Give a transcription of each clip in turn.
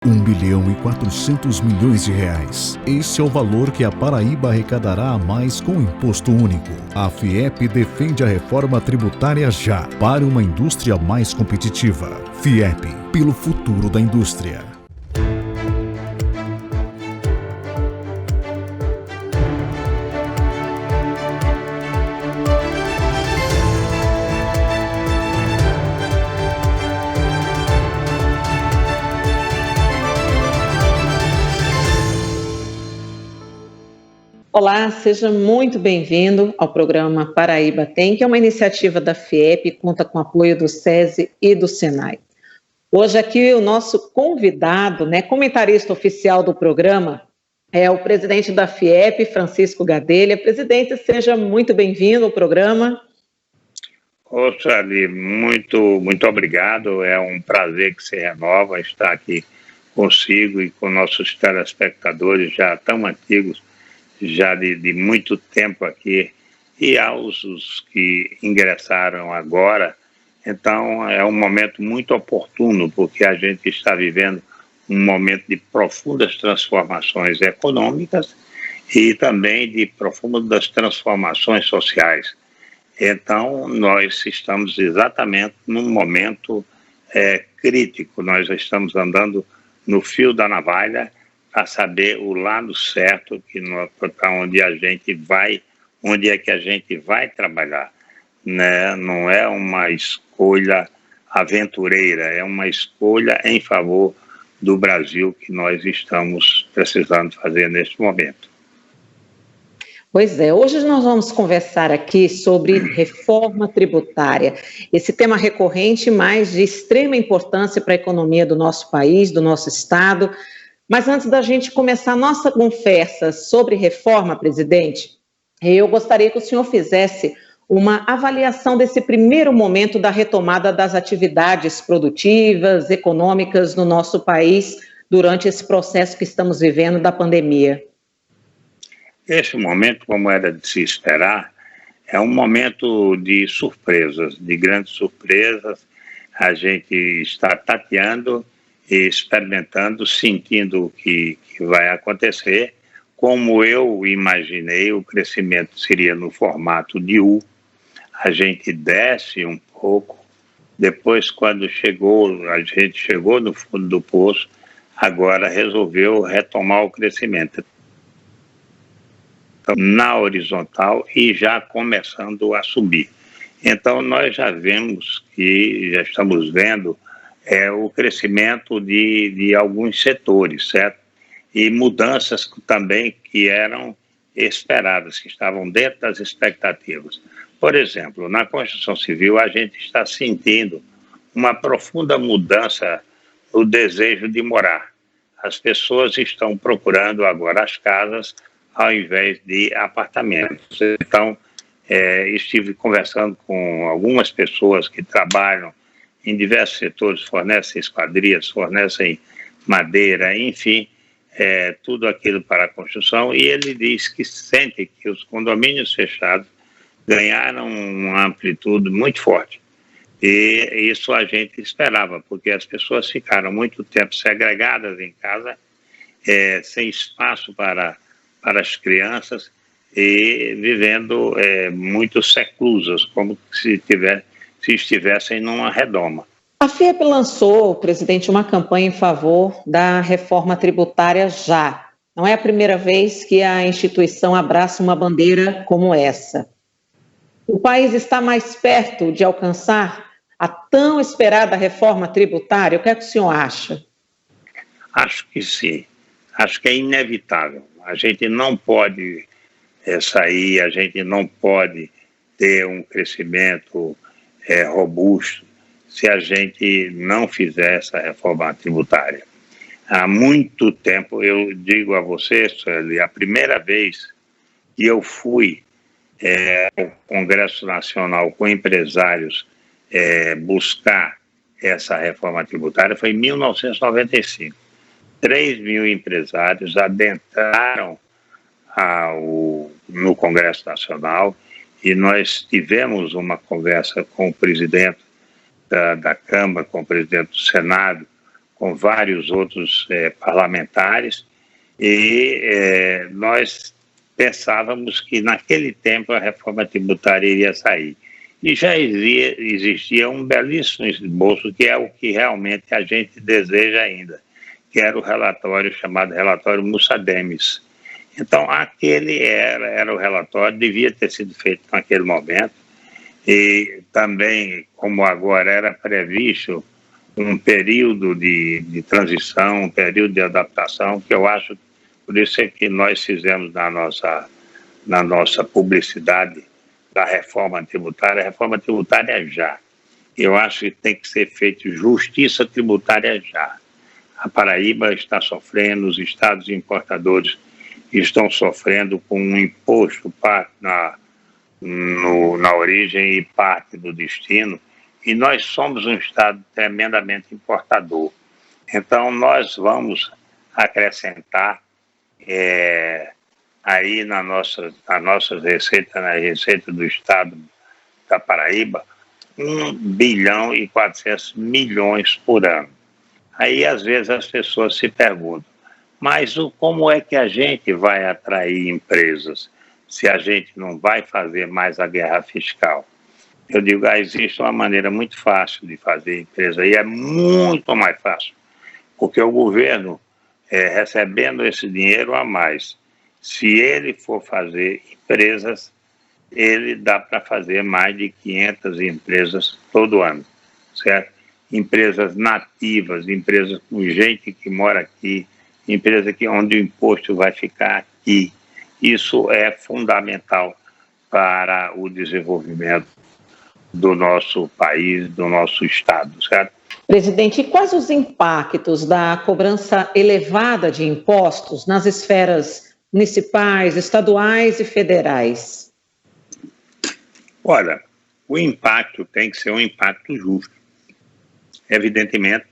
R$ 1.400 bilhões. Esse é o valor que a Paraíba arrecadará a mais com o Imposto Único. A FIEP defende a reforma tributária já, para uma indústria mais competitiva. FIEP, pelo futuro da indústria. Olá, seja muito bem-vindo ao programa Paraíba Tem, que é uma iniciativa da FIEP e conta com o apoio do SESI e do SENAI. Hoje aqui o nosso convidado, comentarista oficial do programa, é o presidente da FIEP, Francisco Gadelha. Presidente, seja muito bem-vindo ao programa. Sueli, muito obrigado. É um prazer que se renova estar aqui consigo e com nossos telespectadores já tão antigos, já de muito tempo aqui, e aos os que ingressaram agora. Então é um momento muito oportuno, porque a gente está vivendo um momento de profundas transformações econômicas e também de profundas transformações sociais. Então nós estamos exatamente num momento crítico. Nós estamos andando no fio da navalha para saber o lado certo para onde a gente vai, onde é que a gente vai trabalhar, né? Não é uma escolha aventureira, é uma escolha em favor do Brasil que nós estamos precisando fazer neste momento. Pois é, hoje nós vamos conversar aqui sobre reforma tributária, esse tema recorrente, mas de extrema importância para a economia do nosso país, do nosso estado. Mas antes da gente começar a nossa conversa sobre reforma, presidente, eu gostaria que o senhor fizesse uma avaliação desse primeiro momento da retomada das atividades produtivas, econômicas no nosso país durante esse processo que estamos vivendo da pandemia. Esse momento, como era de se esperar, é um momento de surpresas, de grandes surpresas. A gente está tateando, experimentando, sentindo o que vai acontecer. Como eu imaginei, o crescimento seria no formato de U. A gente desce um pouco, depois quando a gente chegou no fundo do poço, agora resolveu retomar o crescimento na horizontal e já começando a subir. Então nós já estamos vendo o crescimento de alguns setores, certo? E mudanças também que eram esperadas, que estavam dentro das expectativas. Por exemplo, na construção civil a gente está sentindo uma profunda mudança no desejo de morar. As pessoas estão procurando agora as casas ao invés de apartamentos. Então, estive conversando com algumas pessoas que trabalham em diversos setores, fornecem esquadrias, fornecem madeira, enfim, tudo aquilo para a construção, e ele diz que sente que os condomínios fechados ganharam uma amplitude muito forte. E isso a gente esperava, porque as pessoas ficaram muito tempo segregadas em casa, sem espaço para as crianças e vivendo muito seclusas, como se estivessem numa redoma. A FIEP lançou, presidente, uma campanha em favor da reforma tributária já. Não é a primeira vez que a instituição abraça uma bandeira como essa. O país está mais perto de alcançar a tão esperada reforma tributária? O que é que o senhor acha? Acho que sim. Acho que é inevitável. A gente não pode sair, a gente não pode ter um crescimento robusto se a gente não fizer essa reforma tributária. Há muito tempo, eu digo a você, Sueli, a primeira vez que eu fui ao Congresso Nacional com empresários buscar essa reforma tributária foi em 1995. 3.000 empresários adentraram no Congresso Nacional e nós tivemos uma conversa com o presidente da Câmara, com o presidente do Senado, com vários outros parlamentares, e nós pensávamos que naquele tempo a reforma tributária iria sair. E já existia um belíssimo esboço, que é o que realmente a gente deseja ainda, que era o relatório chamado relatório Mussa-Demis. Então, aquele era o relatório, devia ter sido feito naquele momento, e também, como agora era previsto, um período de transição, um período de adaptação, que eu acho, por isso é que nós fizemos na nossa publicidade da reforma tributária. A reforma tributária é já. Eu acho que tem que ser feita justiça tributária já. A Paraíba está sofrendo, os estados importadores estão sofrendo com um imposto parte na origem e parte do destino, e nós somos um estado tremendamente importador. Então, nós vamos acrescentar aí na nossa receita, na receita do estado da Paraíba, 1 bilhão e 400 milhões por ano. Aí, às vezes, as pessoas se perguntam, mas como é que a gente vai atrair empresas se a gente não vai fazer mais a guerra fiscal? Eu digo, existe uma maneira muito fácil de fazer empresa, e é muito mais fácil, porque o governo, recebendo esse dinheiro a mais, se ele for fazer empresas, ele dá para fazer mais de 500 empresas todo ano, certo? Empresas nativas, empresas com gente que mora aqui, empresa onde o imposto vai ficar aqui. Isso é fundamental para o desenvolvimento do nosso país, do nosso estado, certo? Presidente, e quais os impactos da cobrança elevada de impostos nas esferas municipais, estaduais e federais? Olha, o impacto tem que ser um impacto justo. Evidentemente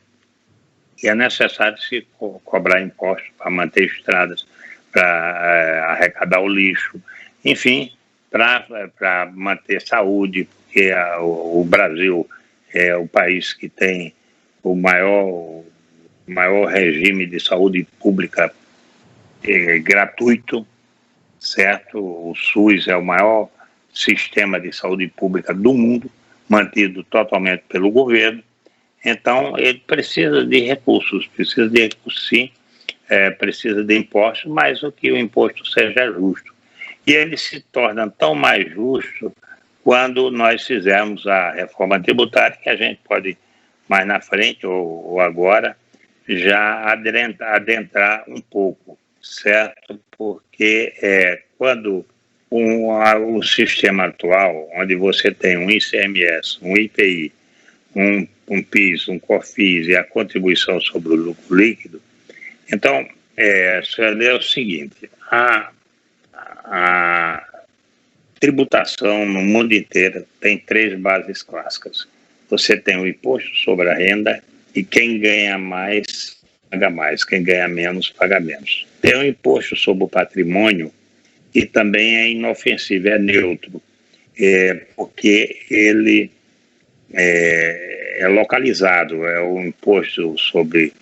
que é necessário se cobrar impostos para manter estradas, para arrecadar o lixo, enfim, para manter saúde, porque o Brasil é o país que tem o maior regime de saúde pública gratuito, certo? O SUS é o maior sistema de saúde pública do mundo, mantido totalmente pelo governo. Então, ele precisa de recursos sim, precisa de impostos, mas que o imposto seja justo. E ele se torna tão mais justo quando nós fizermos a reforma tributária, que a gente pode, mais na frente ou agora, já adentrar um pouco, certo? Porque quando o sistema atual, onde você tem um ICMS, um IPI, um PIS, um COFINS e a contribuição sobre o lucro líquido, então, é o seguinte, a tributação no mundo inteiro tem 3 bases clássicas. Você tem o imposto sobre a renda, e quem ganha mais, paga mais, quem ganha menos, paga menos. Tem o imposto sobre o patrimônio, que também é inofensivo, é neutro, porque ele é localizado, é o imposto sobre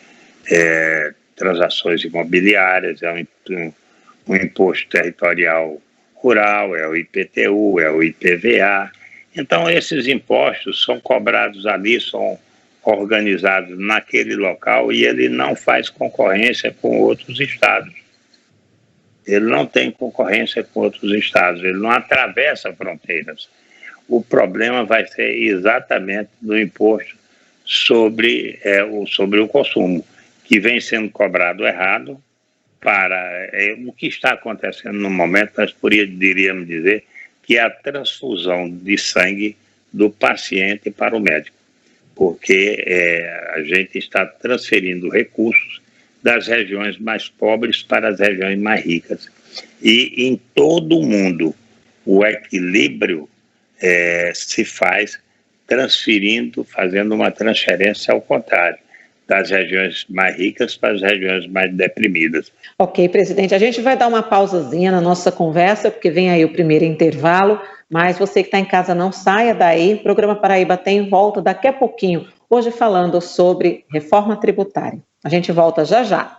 transações imobiliárias, é um imposto territorial rural, é o IPTU, é o IPVA. Então, esses impostos são cobrados ali, são organizados naquele local, e ele não faz concorrência com outros estados. Ele não tem concorrência com outros estados, ele não atravessa fronteiras. O problema vai ser exatamente no imposto sobre o consumo, que vem sendo cobrado errado para o que está acontecendo no momento. Nós poderíamos dizer que é a transfusão de sangue do paciente para o médico, porque a gente está transferindo recursos das regiões mais pobres para as regiões mais ricas. E em todo o mundo o equilíbrio se faz fazendo uma transferência ao contrário, das regiões mais ricas para as regiões mais deprimidas. Ok, presidente, a gente vai dar uma pausazinha na nossa conversa, porque vem aí o primeiro intervalo, mas você que está em casa não saia daí, o programa Paraíba tem volta daqui a pouquinho hoje falando sobre reforma tributária. A gente volta já já.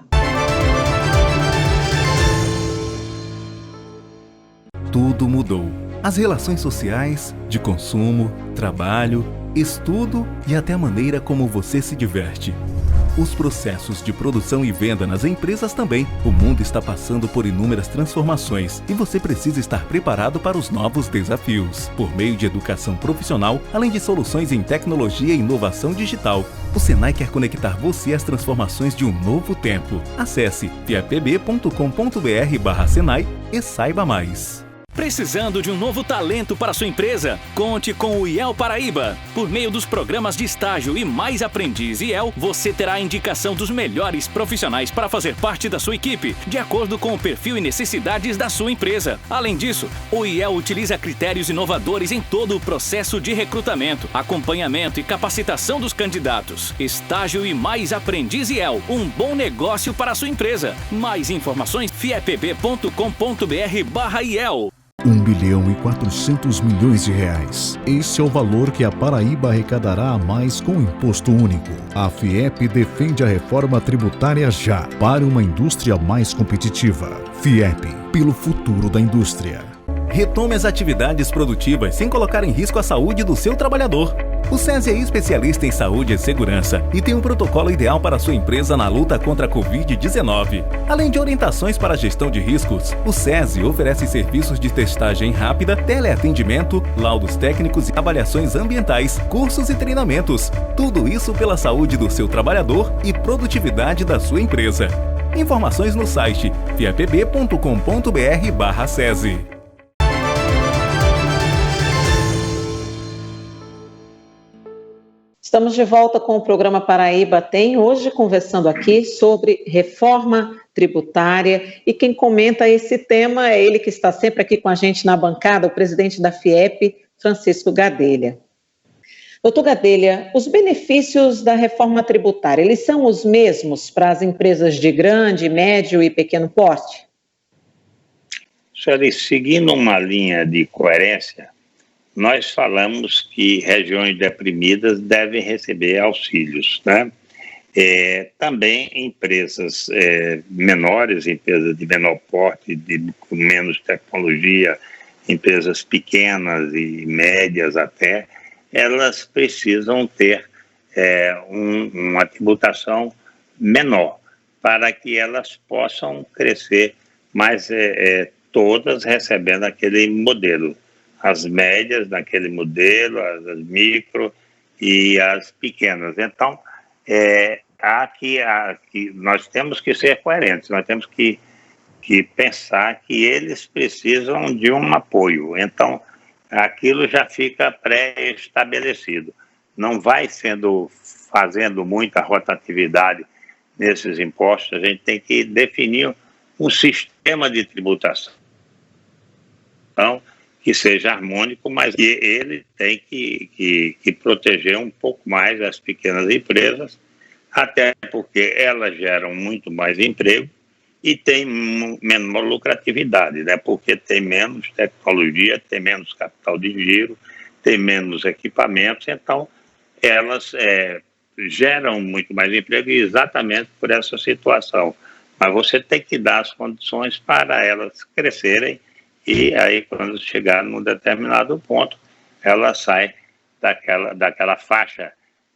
Tudo mudou. As relações sociais, de consumo, trabalho, estudo e até a maneira como você se diverte. Os processos de produção e venda nas empresas também. O mundo está passando por inúmeras transformações e você precisa estar preparado para os novos desafios. Por meio de educação profissional, além de soluções em tecnologia e inovação digital, o Senai quer conectar você às transformações de um novo tempo. Acesse fiapb.com.br/Senai e saiba mais. Precisando de um novo talento para sua empresa? Conte com o IEL Paraíba. Por meio dos programas de estágio e Mais Aprendiz IEL, você terá a indicação dos melhores profissionais para fazer parte da sua equipe, de acordo com o perfil e necessidades da sua empresa. Além disso, o IEL utiliza critérios inovadores em todo o processo de recrutamento, acompanhamento e capacitação dos candidatos. Estágio e Mais Aprendiz IEL, um bom negócio para a sua empresa. Mais informações, fiapb.com.br/IEL. 1,4 bilhão de reais. Esse é o valor que a Paraíba arrecadará a mais com o imposto único. A FIEP defende a reforma tributária já, para uma indústria mais competitiva. FIEP, pelo futuro da indústria. Retome as atividades produtivas sem colocar em risco a saúde do seu trabalhador. O SESI é especialista em saúde e segurança e tem um protocolo ideal para a sua empresa na luta contra a Covid-19. Além de orientações para a gestão de riscos, o SESI oferece serviços de testagem rápida, teleatendimento, laudos técnicos e avaliações ambientais, cursos e treinamentos. Tudo isso pela saúde do seu trabalhador e produtividade da sua empresa. Informações no site fiapb.com.br/SESI. Estamos de volta com o programa Paraíba Tem, hoje conversando aqui sobre reforma tributária, e quem comenta esse tema é ele que está sempre aqui com a gente na bancada, o presidente da FIEP, Francisco Gadelha. Doutor Gadelha, os benefícios da reforma tributária, eles são os mesmos para as empresas de grande, médio e pequeno porte? Senhora, seguindo uma linha de coerência, nós falamos que regiões deprimidas devem receber auxílios, né? Também empresas menores, empresas de menor porte, com menos tecnologia, empresas pequenas e médias até, elas precisam ter uma tributação menor para que elas possam crescer, mas todas recebendo aquele modelo. As médias naquele modelo, as micro e as pequenas. Então, aqui nós temos que ser coerentes, nós temos que pensar que eles precisam de um apoio. Então, aquilo já fica pré-estabelecido. Não vai fazendo muita rotatividade nesses impostos, a gente tem que definir um sistema de tributação que seja harmônico, mas ele tem que proteger um pouco mais as pequenas empresas, até porque elas geram muito mais emprego e têm menor lucratividade, né? Porque tem menos tecnologia, tem menos capital de giro, tem menos equipamentos, então elas geram muito mais emprego exatamente por essa situação. Mas você tem que dar as condições para elas crescerem. E aí, quando chegar num determinado ponto, ela sai daquela faixa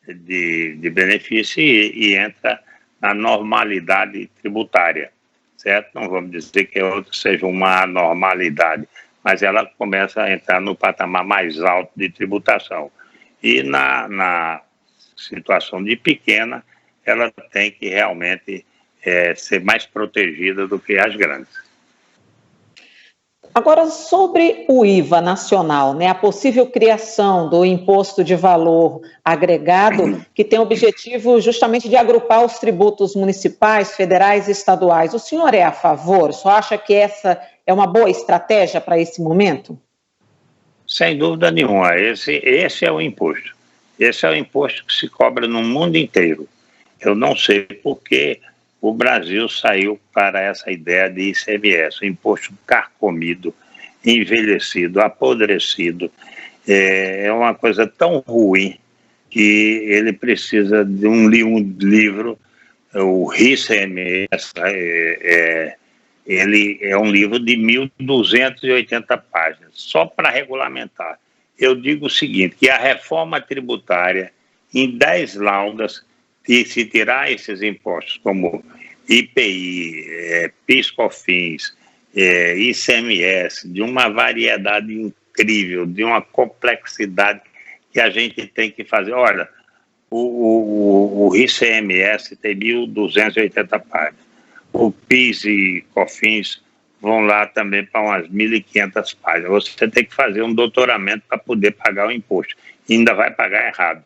de benefício e entra na normalidade tributária, certo? Não vamos dizer que outra seja uma anormalidade, mas ela começa a entrar no patamar mais alto de tributação. E na situação de pequena, ela tem que realmente ser mais protegida do que as grandes. Agora, sobre o IVA nacional, né, a possível criação do imposto de valor agregado, que tem o objetivo justamente de agrupar os tributos municipais, federais e estaduais. O senhor é a favor? O senhor acha que essa é uma boa estratégia para esse momento? Sem dúvida nenhuma. Esse é o imposto. Esse é o imposto que se cobra no mundo inteiro. Eu não sei por que o Brasil saiu para essa ideia de ICMS, um imposto carcomido, envelhecido, apodrecido. É uma coisa tão ruim que ele precisa de um livro, o ICMS, ele é um livro de 1.280 páginas, só para regulamentar. Eu digo o seguinte, que a reforma tributária, em 10 laudas, se tirar esses impostos como IPI, PIS/COFINS, ICMS, de uma variedade incrível, de uma complexidade que a gente tem que fazer. Olha, o ICMS tem 1.280 páginas. O PIS e COFINS vão lá também para umas 1.500 páginas. Você tem que fazer um doutoramento para poder pagar o imposto. E ainda vai pagar errado,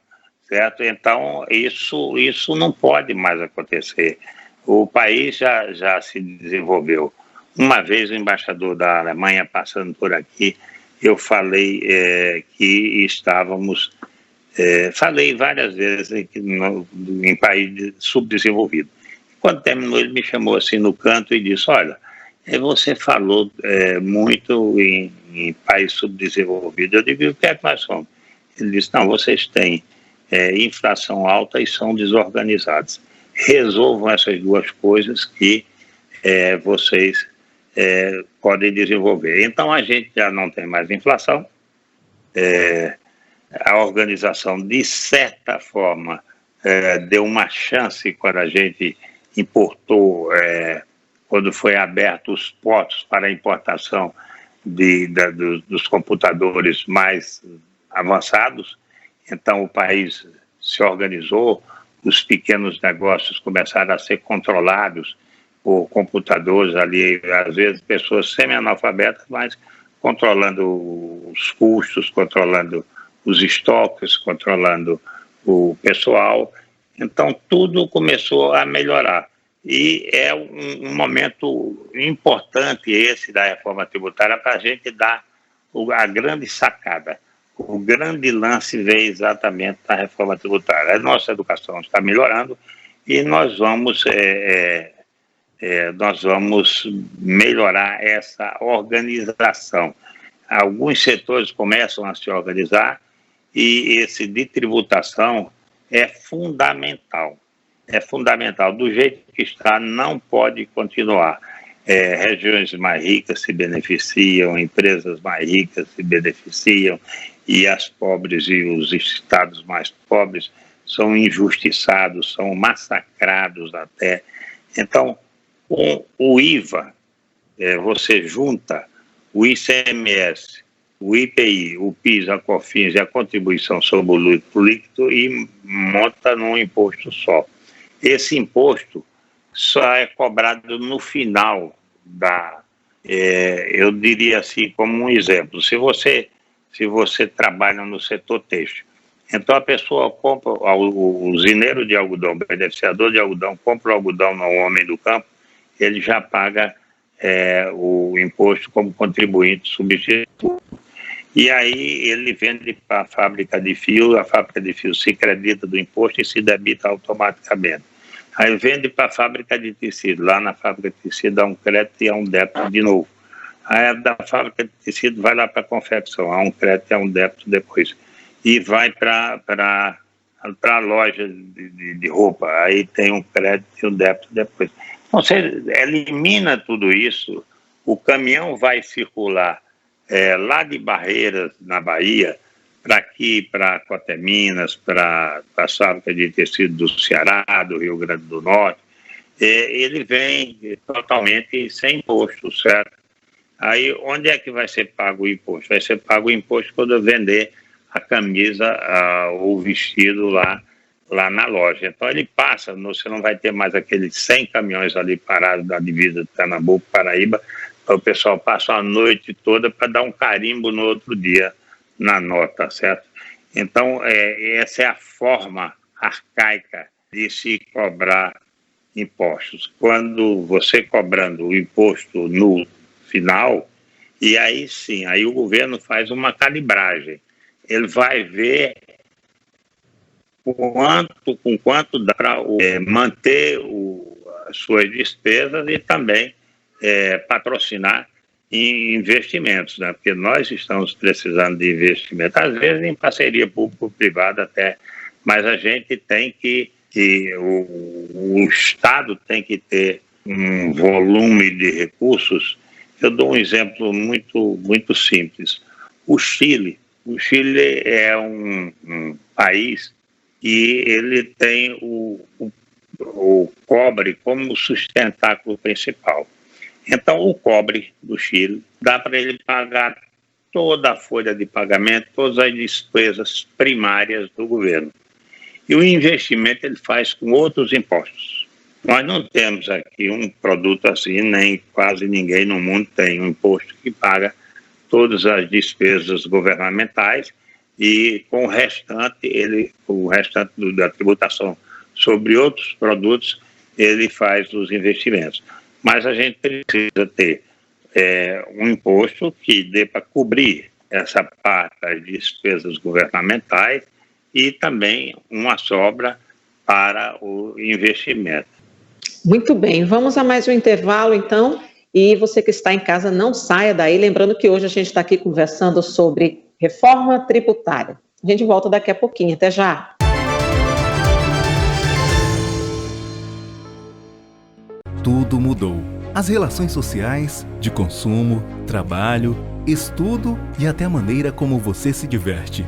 certo? Então, isso não pode mais acontecer. O país já se desenvolveu. Uma vez o embaixador da Alemanha passando por aqui, eu falei que estávamos... falei várias vezes em país subdesenvolvido. Quando terminou, ele me chamou assim no canto e disse, olha, você falou muito em país subdesenvolvido. Eu digo, o que é que nós somos? Ele disse, não, vocês têm inflação alta e são desorganizados. Resolvam essas duas coisas que vocês podem desenvolver. Então, a gente já não tem mais inflação, a organização, de certa forma, deu uma chance quando a gente importou, quando foi aberto os portos para a importação dos computadores mais avançados. Então, o país se organizou, os pequenos negócios começaram a ser controlados por computadores ali, às vezes pessoas semi-analfabetas, mas controlando os custos, controlando os estoques, controlando o pessoal. Então, tudo começou a melhorar. E é um momento importante esse da reforma tributária para a gente dar a grande sacada. O grande lance veio exatamente da reforma tributária. A nossa educação está melhorando e nós vamos melhorar essa organização. Alguns setores começam a se organizar e esse de tributação é fundamental. É fundamental. Do jeito que está, não pode continuar. Regiões mais ricas se beneficiam, empresas mais ricas se beneficiam, e as pobres e os estados mais pobres são injustiçados, são massacrados até. Então, com o IVA, você junta o ICMS, o IPI, o PIS, a COFINS e a contribuição sobre o lucro líquido e monta num imposto só. Esse imposto só é cobrado no final eu diria assim, como um exemplo, se você trabalha no setor têxtil, então a pessoa compra, o usineiro de algodão, o beneficiador de algodão, compra o algodão no homem do campo, ele já paga o imposto como contribuinte substituto. E aí ele vende para a fábrica de fio se credita do imposto e se debita automaticamente. Aí vende para a fábrica de tecido, lá na fábrica de tecido há um crédito e há um débito de novo. Aí da fábrica de tecido vai lá para a confecção, há um crédito e há um débito depois. E vai para a loja de roupa, aí tem um crédito e um débito depois. Então, você elimina tudo isso, o caminhão vai circular lá de Barreiras, na Bahia, para aqui, para Coteminas, para a fábrica de tecido do Ceará, do Rio Grande do Norte, ele vem totalmente sem imposto, certo? Aí, onde é que vai ser pago o imposto? Vai ser pago o imposto quando eu vender a camisa ou o vestido lá na loja. Então, ele passa, você não vai ter mais aqueles 100 caminhões ali parados da divisa de Pernambuco, Paraíba, o pessoal passa a noite toda para dar um carimbo no outro dia na nota, certo? Então, essa é a forma arcaica de se cobrar impostos. Quando você cobrando o imposto no final, e aí sim, aí o governo faz uma calibragem. Ele vai ver com quanto dá para manter as suas despesas e também patrocinar em investimentos, né? Porque nós estamos precisando de investimento, às vezes em parceria público-privada até mas a gente tem que o Estado tem que ter um volume de recursos. Eu dou um exemplo muito simples. O Chile é um país que ele tem o cobre como sustentáculo principal. Então, o cobre do Chile dá para ele pagar toda a folha de pagamento, todas as despesas primárias do governo. E o investimento ele faz com outros impostos. Nós não temos aqui um produto assim, nem quase ninguém no mundo tem um imposto que paga todas as despesas governamentais e com o restante da tributação sobre outros produtos, ele faz os investimentos. Mas a gente precisa ter um imposto que dê para cobrir essa parte das despesas governamentais e também uma sobra para o investimento. Muito bem, vamos a mais um intervalo então, e você que está em casa não saia daí, lembrando que hoje a gente está aqui conversando sobre reforma tributária. A gente volta daqui a pouquinho, até já. Tudo mudou. As relações sociais, de consumo, trabalho, estudo e até a maneira como você se diverte.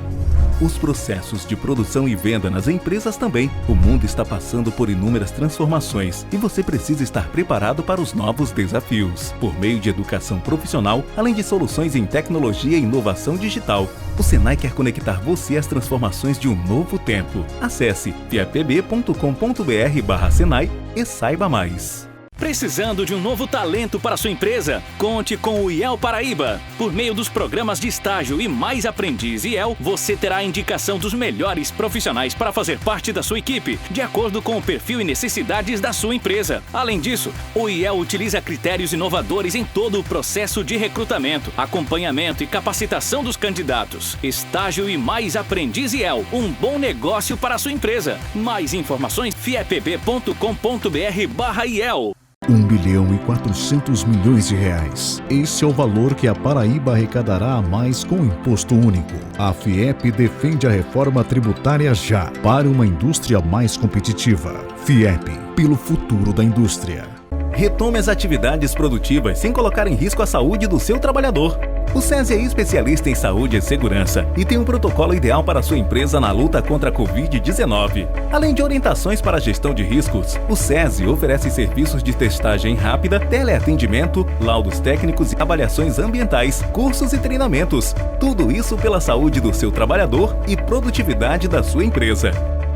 Os processos de produção e venda nas empresas também. O mundo está passando por inúmeras transformações e você precisa estar preparado para os novos desafios. Por meio de educação profissional, além de soluções em tecnologia e inovação digital, o Senai quer conectar você às transformações de um novo tempo. Acesse fiapb.com.br/Senai e saiba mais. Precisando de um novo talento para sua empresa? Conte com o IEL Paraíba. Por meio dos programas de estágio e Mais Aprendiz IEL, você terá a indicação dos melhores profissionais para fazer parte da sua equipe, de acordo com o perfil e necessidades da sua empresa. Além disso, o IEL utiliza critérios inovadores em todo o processo de recrutamento, acompanhamento e capacitação dos candidatos. Estágio e Mais Aprendiz IEL, um bom negócio para a sua empresa. Mais informações, fiapb.com.br/IEL. 1,4 bilhão de reais. Esse é o valor que a Paraíba arrecadará a mais com o imposto único. A FIEP defende a reforma tributária já, para uma indústria mais competitiva. FIEP, pelo futuro da indústria. Retome as atividades produtivas sem colocar em risco a saúde do seu trabalhador. O SESI é especialista em saúde e segurança e tem um protocolo ideal para a sua empresa na luta contra a Covid-19. Além de orientações para a gestão de riscos, o SESI oferece serviços de testagem rápida, teleatendimento, laudos técnicos e avaliações ambientais, cursos e treinamentos. Tudo isso pela saúde do seu trabalhador e produtividade da sua empresa.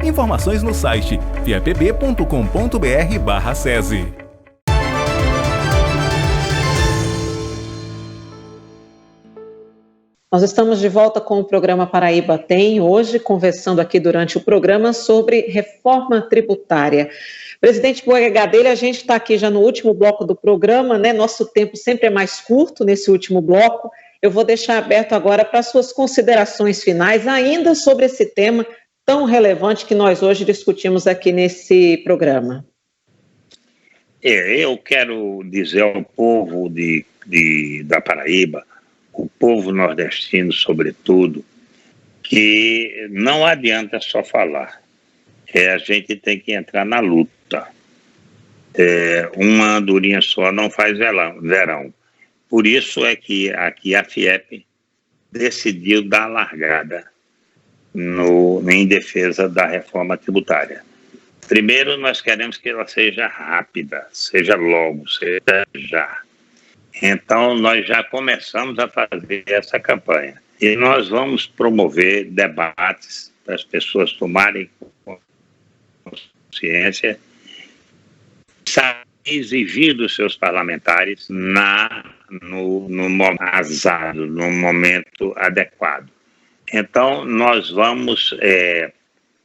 Informações no site fiapb.com.br/SESI. Nós estamos de volta com o programa Paraíba Tem, hoje conversando aqui durante o programa sobre reforma tributária. Presidente Boigadelha, a gente está aqui já no último bloco do programa, né? Nosso tempo sempre é mais curto nesse último bloco. Eu vou deixar aberto agora para suas considerações finais, ainda sobre esse tema tão relevante que nós hoje discutimos aqui nesse programa. Eu quero dizer ao povo da Paraíba, o povo nordestino, sobretudo, que não adianta só falar. A gente tem que entrar na luta. Uma andorinha só não faz verão. Por isso é que aqui a FIEP decidiu dar a largada em defesa da reforma tributária. Primeiro, nós queremos que ela seja rápida, seja logo, seja já. Então, nós já começamos a fazer essa campanha. E nós vamos promover debates para as pessoas tomarem consciência, exigir dos seus parlamentares no momento adequado. Então, nós vamos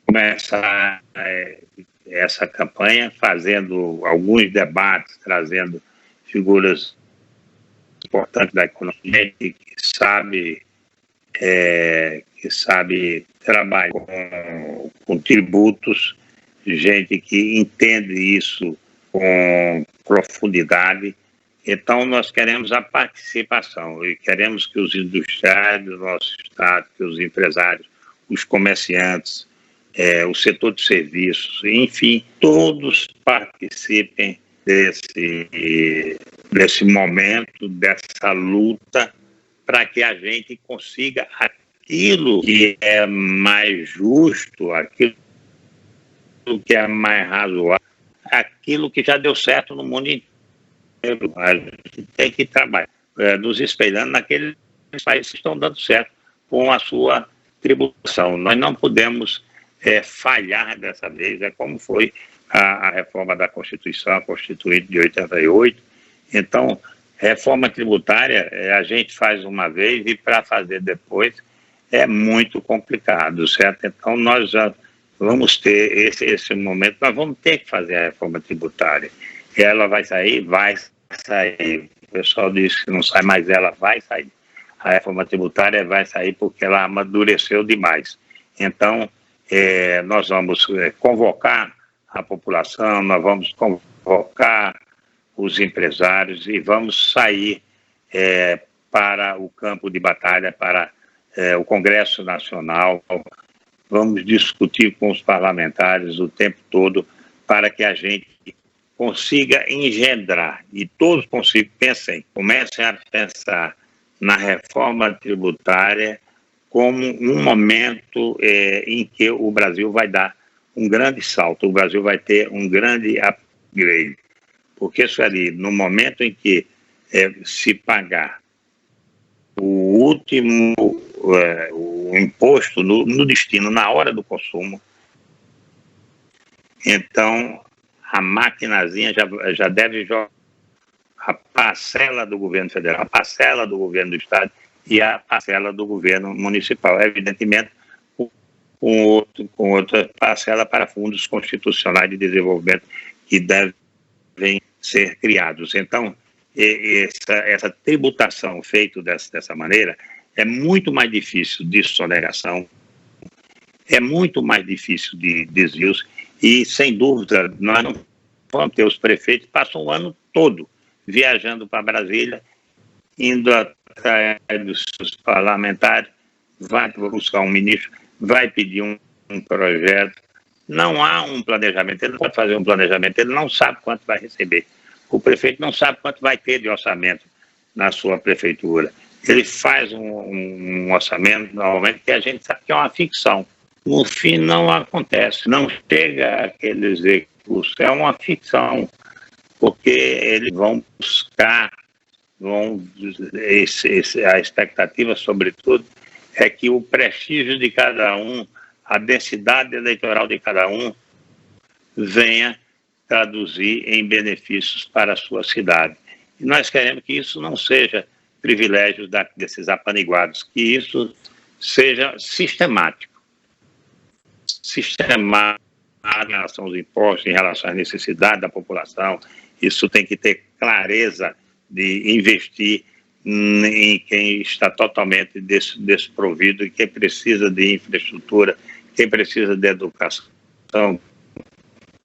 começar essa campanha fazendo alguns debates, trazendo figuras importante da economia, que sabe trabalhar com tributos, gente que entende isso com profundidade. Então, nós queremos a participação e queremos que os industriais do nosso estado, que os empresários, os comerciantes, o setor de serviços, enfim, todos participem desse momento, dessa luta, para que a gente consiga aquilo que é mais justo, aquilo que é mais razoável, aquilo que já deu certo no mundo inteiro. A gente tem que trabalhar nos espelhando naqueles países que estão dando certo com a sua tributação. Nós não podemos falhar dessa vez, como foi a reforma da Constituição, a Constituinte de 88. Então, reforma tributária a gente faz uma vez e para fazer depois é muito complicado, certo? Então, nós já vamos ter esse momento, nós vamos ter que fazer a reforma tributária. Ela vai sair? Vai sair. O pessoal diz que não sai, mas ela vai sair. A reforma tributária vai sair porque ela amadureceu demais. Então, nós vamos convocar a população, nós vamos convocar os empresários e vamos sair para o campo de batalha, para o Congresso Nacional. Vamos discutir com os parlamentares o tempo todo para que a gente consiga engendrar, e todos consigam, comecem a pensar na reforma tributária como um momento em que o Brasil vai dar um grande salto, o Brasil vai ter um grande upgrade, porque isso ali, no momento em que se pagar o último o imposto no destino, na hora do consumo, então a maquinazinha já deve jogar a parcela do governo federal, a parcela do governo do estado e a parcela do governo municipal. Evidentemente, com outra parcela para fundos constitucionais de desenvolvimento que devem ser criados. Então, essa tributação feita dessa maneira é muito mais difícil de sonegação, é muito mais difícil de desvios e, sem dúvida, nós não vamos ter os prefeitos que passam o ano todo viajando para Brasília, indo atrás dos seus parlamentares, vai buscar um ministro, vai pedir um projeto. Não há um planejamento, ele não pode fazer um planejamento, ele não sabe quanto vai receber. O prefeito não sabe quanto vai ter de orçamento na sua prefeitura. Ele faz um orçamento, normalmente, que a gente sabe que é uma ficção. No fim, não acontece, não chega aqueles recursos, é uma ficção, porque eles vão buscar, a expectativa, sobretudo, é que o prestígio de cada um, a densidade eleitoral de cada um, venha traduzir em benefícios para a sua cidade. E nós queremos que isso não seja privilégio desses apaniguados, que isso seja sistemático em relação aos impostos, em relação às necessidades da população. Isso tem que ter clareza de investir em quem está totalmente desprovido e quem precisa de infraestrutura, quem precisa de educação,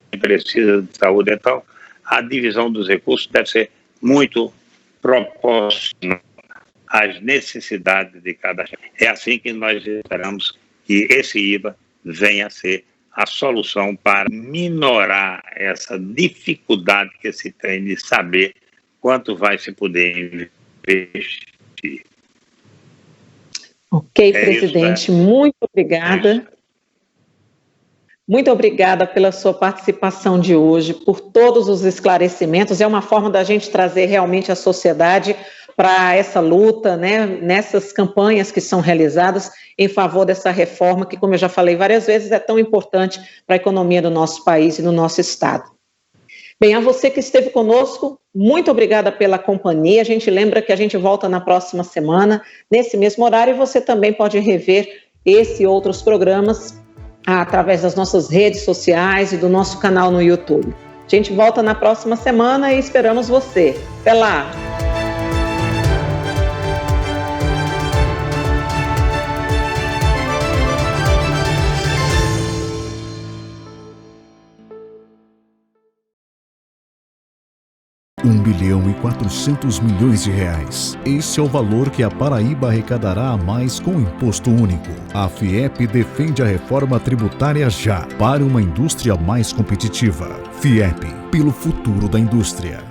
quem precisa de saúde. Então, a divisão dos recursos deve ser muito proporcional às necessidades de cada. É assim que nós esperamos que esse IVA venha a ser a solução para minorar essa dificuldade que se tem de saber quanto vai se poder investir. Ok, presidente, isso, né? Muito obrigada. Muito obrigada pela sua participação de hoje, por todos os esclarecimentos. É uma forma da gente trazer realmente a sociedade para essa luta, né, nessas campanhas que são realizadas em favor dessa reforma, que, como eu já falei várias vezes, é tão importante para a economia do nosso país e do nosso estado. Bem, a você que esteve conosco, muito obrigada pela companhia. A gente lembra que a gente volta na próxima semana, nesse mesmo horário, e você também pode rever esse e outros programas através das nossas redes sociais e do nosso canal no YouTube. A gente volta na próxima semana e esperamos você. Até lá! R$1.4 bilhão. Esse é o valor que a Paraíba arrecadará a mais com o Imposto Único. A FIEP defende a reforma tributária já, para uma indústria mais competitiva. FIEP, pelo futuro da indústria.